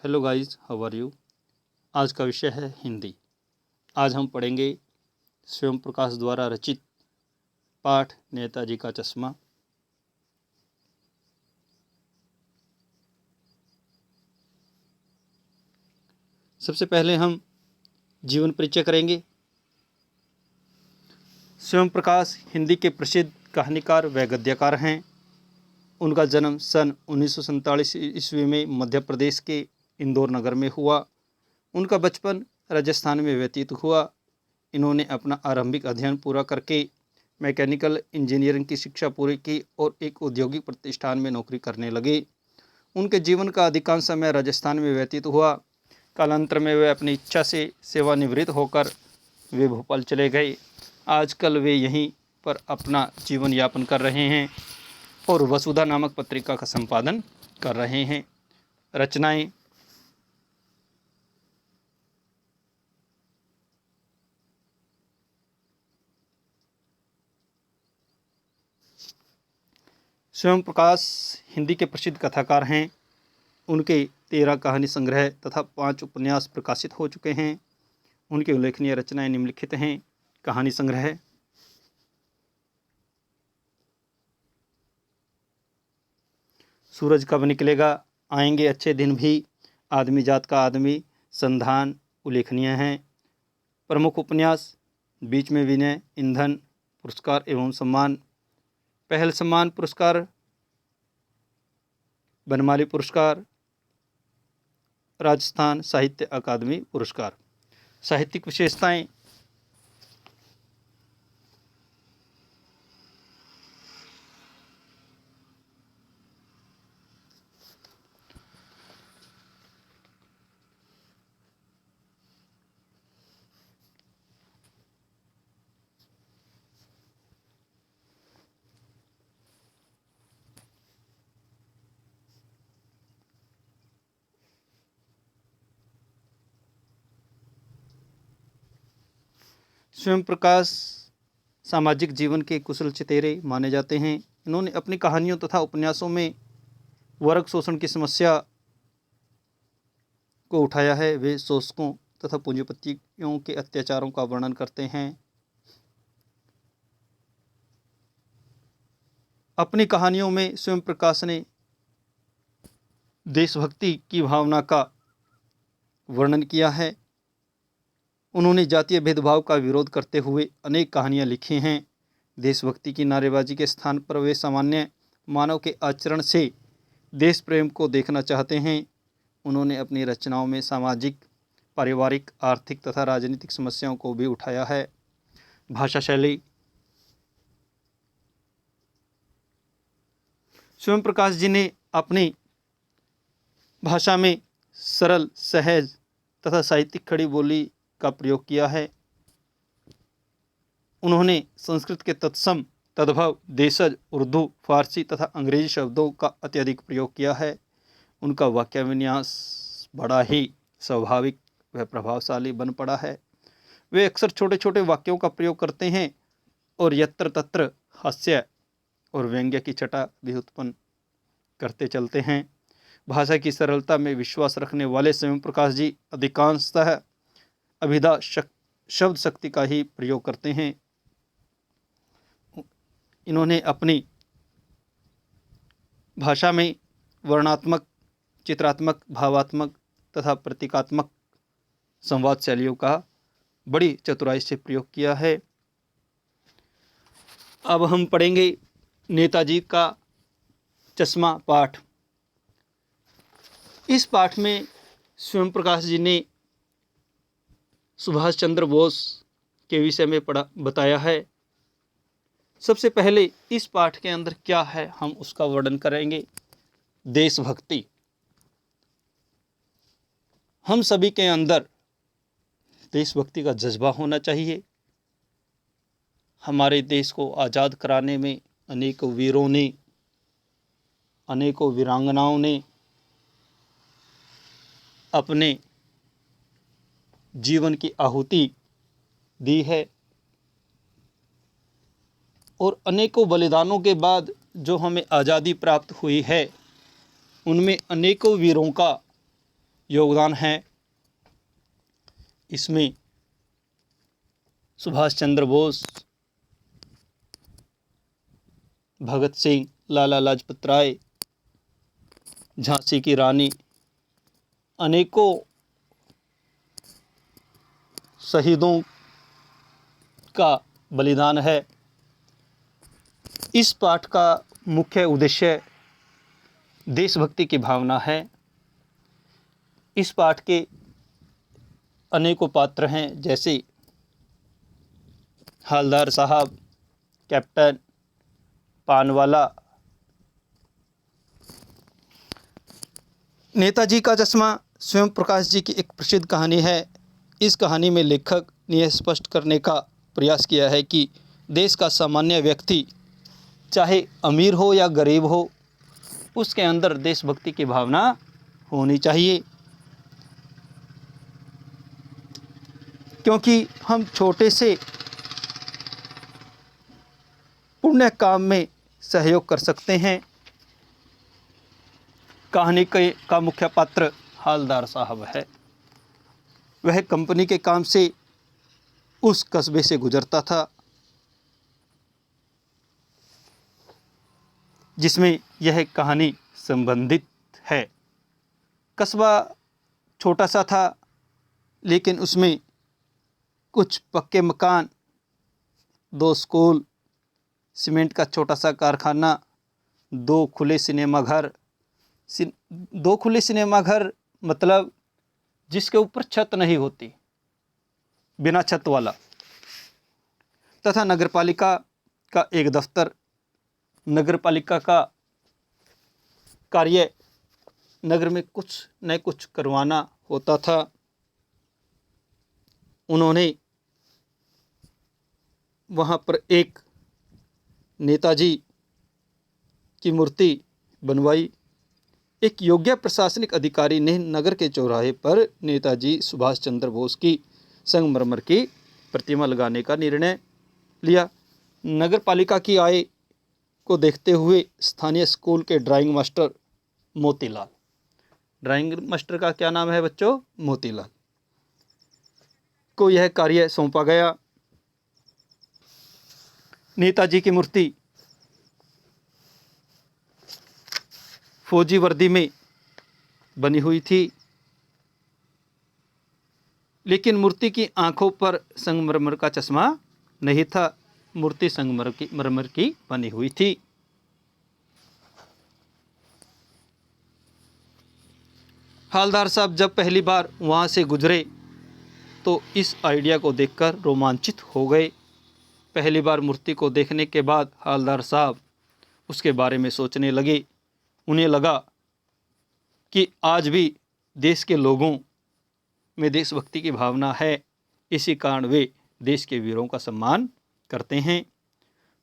Hello guys, how are you. आज का विषय है हिंदी। आज हम पढ़ेंगे स्वयं प्रकाश द्वारा रचित पाठ नेताजी का चश्मा। सबसे पहले हम जीवन परिचय करेंगे। स्वयं प्रकाश हिंदी के प्रसिद्ध कहानीकार व गद्यकार हैं। उनका जन्म सन 1947 ईस्वी में मध्य प्रदेश के इंदौर नगर में हुआ। उनका बचपन राजस्थान में व्यतीत हुआ। इन्होंने अपना आरंभिक अध्ययन पूरा करके मैकेनिकल इंजीनियरिंग की शिक्षा पूरी की और एक औद्योगिक प्रतिष्ठान में नौकरी करने लगे। उनके जीवन का अधिकांश समय राजस्थान में व्यतीत हुआ। कालांतर में वे अपनी इच्छा से सेवानिवृत्त होकर वे भोपाल चले गए। आजकल वे यहीं पर अपना जीवन यापन कर रहे हैं और वसुधा नामक पत्रिका का संपादन कर रहे हैं। रचनाएं। स्वयं प्रकाश हिंदी के प्रसिद्ध कथाकार हैं। उनके 13 कहानी संग्रह तथा 5 उपन्यास प्रकाशित हो चुके हैं। उनकी उल्लेखनीय रचनाएं निम्नलिखित हैं। कहानी संग्रह, सूरज कब निकलेगा, आएंगे अच्छे दिन भी, आदमी जात का आदमी, संधान उल्लेखनीय हैं। प्रमुख उपन्यास, बीच में विनय, ईंधन, पुरस्कार एवं सम्मान, पहल सम्मान पुरस्कार, बनमाली पुरस्कार, राजस्थान साहित्य अकादमी पुरस्कार। साहित्यिक विशेषताएं। स्वयं प्रकाश सामाजिक जीवन के कुशल चितेरे माने जाते हैं। इन्होंने अपनी कहानियों तथा उपन्यासों में वर्ग शोषण की समस्या को उठाया है। वे शोषकों तथा पूंजीपतियों के अत्याचारों का वर्णन करते हैं। अपनी कहानियों में स्वयं प्रकाश ने देशभक्ति की भावना का वर्णन किया है। उन्होंने जातीय भेदभाव का विरोध करते हुए अनेक कहानियाँ लिखी हैं। देशभक्ति की नारेबाजी के स्थान पर वे सामान्य मानव के आचरण से देश प्रेम को देखना चाहते हैं। उन्होंने अपनी रचनाओं में सामाजिक, पारिवारिक, आर्थिक तथा राजनीतिक समस्याओं को भी उठाया है। भाषा शैली। स्वयं प्रकाश जी ने अपनी भाषा में सरल, सहज तथा साहित्यिक खड़ी बोली का प्रयोग किया है। उन्होंने संस्कृत के तत्सम, तद्भव, देशज, उर्दू, फारसी तथा अंग्रेजी शब्दों का अत्यधिक प्रयोग किया है। उनका वाक्य विन्यास बड़ा ही स्वाभाविक व प्रभावशाली बन पड़ा है। वे अक्सर छोटे छोटे वाक्यों का प्रयोग करते हैं और यत्र तत्र हास्य और व्यंग्य की छटा भी उत्पन्न करते चलते हैं। भाषा की सरलता में विश्वास रखने वाले स्वयं प्रकाश जी अधिकांशतः अभिधा शब्द शक्ति का ही प्रयोग करते हैं। इन्होंने अपनी भाषा में वर्णात्मक, चित्रात्मक, भावात्मक तथा प्रतीकात्मक संवाद शैलियों का बड़ी चतुराई से प्रयोग किया है। अब हम पढ़ेंगे नेताजी का चश्मा पाठ। इस पाठ में स्वयं प्रकाश जी ने सुभाष चंद्र बोस के विषय में बताया है। सबसे पहले इस पाठ के अंदर क्या है हम उसका वर्णन करेंगे। देशभक्ति। हम सभी के अंदर देशभक्ति का जज्बा होना चाहिए। हमारे देश को आज़ाद कराने में अनेकों वीरों ने, अनेकों वीरांगनाओं ने अपने जीवन की आहुति दी है और अनेकों बलिदानों के बाद जो हमें आज़ादी प्राप्त हुई है, उनमें अनेकों वीरों का योगदान है। इसमें सुभाष चंद्र बोस, भगत सिंह, लाला लाजपत राय, झांसी की रानी, अनेकों शहीदों का बलिदान है। इस पाठ का मुख्य उद्देश्य देशभक्ति की भावना है। इस पाठ के अनेकों पात्र हैं, जैसे हवलदार साहब, कैप्टन, पानवाला। नेताजी का चश्मा स्वयं प्रकाश जी की एक प्रसिद्ध कहानी है। इस कहानी में लेखक ने यह स्पष्ट करने का प्रयास किया है कि देश का सामान्य व्यक्ति चाहे अमीर हो या गरीब हो, उसके अंदर देशभक्ति की भावना होनी चाहिए, क्योंकि हम छोटे से पुण्य काम में सहयोग कर सकते हैं। कहानी का मुख्य पात्र हवलदार साहब है। वह कंपनी के काम से उस कस्बे से गुजरता था जिसमें यह कहानी संबंधित है। कस्बा छोटा सा था, लेकिन उसमें कुछ पक्के मकान, 2 स्कूल, सीमेंट का छोटा सा कारखाना, 2 खुले सिनेमा घर मतलब जिसके ऊपर छत नहीं होती, बिना छत वाला, तथा नगरपालिका का एक दफ्तर। नगरपालिका का कार्य नगर में कुछ न कुछ करवाना होता था। उन्होंने वहाँ पर एक नेताजी की मूर्ति बनवाई। एक योग्य प्रशासनिक अधिकारी ने नगर के चौराहे पर नेताजी सुभाष चंद्र बोस की संगमरमर की प्रतिमा लगाने का निर्णय लिया। नगरपालिका की आय को देखते हुए स्थानीय स्कूल के drawing master Motilal, drawing master का क्या नाम है बच्चों? मोतीलाल, को यह कार्य सौंपा गया। नेताजी की मूर्ति फौजी वर्दी में बनी हुई थी, लेकिन मूर्ति की आंखों पर संगमरमर का चश्मा नहीं था। मूर्ति संगमरमर की बनी हुई थी। हवलदार साहब जब पहली बार वहाँ से गुजरे तो इस आइडिया को देखकर रोमांचित हो गए। पहली बार मूर्ति को देखने के बाद हवलदार साहब उसके बारे में सोचने लगे। उन्हें लगा कि आज भी देश के लोगों में देशभक्ति की भावना है, इसी कारण वे देश के वीरों का सम्मान करते हैं।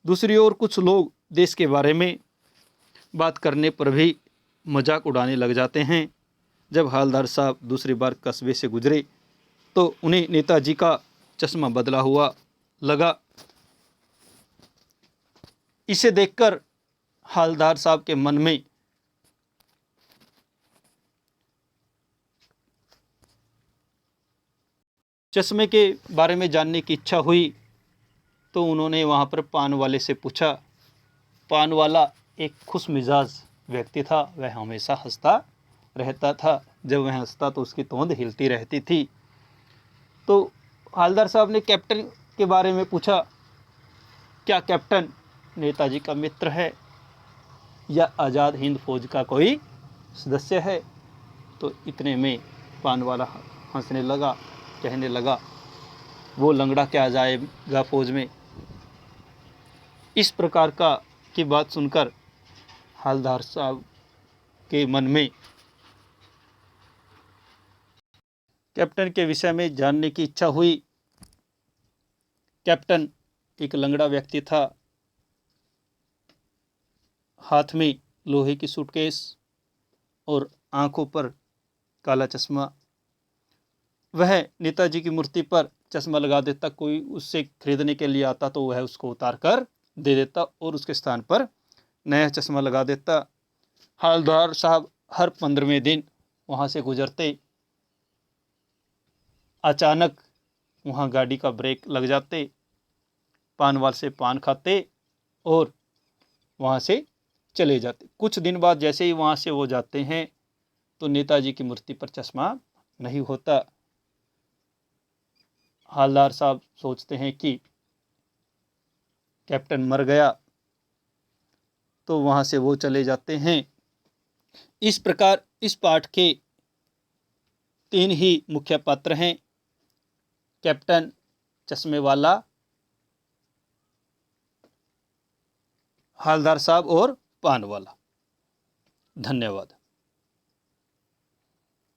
दूसरी ओर कुछ लोग देश के बारे में बात करने पर भी मजाक उड़ाने लग जाते हैं। जब हवलदार साहब दूसरी बार कस्बे से गुजरे तो उन्हें नेताजी का चश्मा बदला हुआ लगा। इसे देखकर हवलदार साहब के मन में चश्मे के बारे में जानने की इच्छा हुई, तो उन्होंने वहाँ पर पान वाले से पूछा। पान वाला एक खुश मिजाज व्यक्ति था, वह हमेशा हंसता रहता था। जब वह हंसता तो उसकी तोंद हिलती रहती थी। तो हवलदार साहब ने कैप्टन के बारे में पूछा, क्या कैप्टन नेताजी का मित्र है या आज़ाद हिंद फौज का कोई सदस्य है? तो इतने में पान वाला हंसने लगा, कहने लगा, वो लंगड़ा क्या जाएगा फौज में। इस प्रकार की बात सुनकर हवलदार साहब के मन में कैप्टन के विषय में जानने की इच्छा हुई। कैप्टन एक लंगड़ा व्यक्ति था, हाथ में लोहे की सूटकेस और आंखों पर काला चश्मा। वह नेताजी की मूर्ति पर चश्मा लगा देता, कोई उससे खरीदने के लिए आता तो वह उसको उतार कर दे देता और उसके स्थान पर नया चश्मा लगा देता। हवलदार साहब हर 15वें दिन वहाँ से गुजरते अचानक वहाँ गाड़ी का ब्रेक लग जाते, पान वाले से पान खाते और वहाँ से चले जाते। कुछ दिन बाद जैसे ही वहाँ से वो जाते हैं तो नेताजी की मूर्ति पर चश्मा नहीं होता। हवलदार साहब सोचते हैं कि कैप्टन मर गया, तो वहाँ से वो चले जाते हैं। इस प्रकार इस पाठ के 3 ही मुख्य पात्र हैं, कैप्टन, चश्मे वाला, हवलदार साहब और पान वाला। धन्यवाद।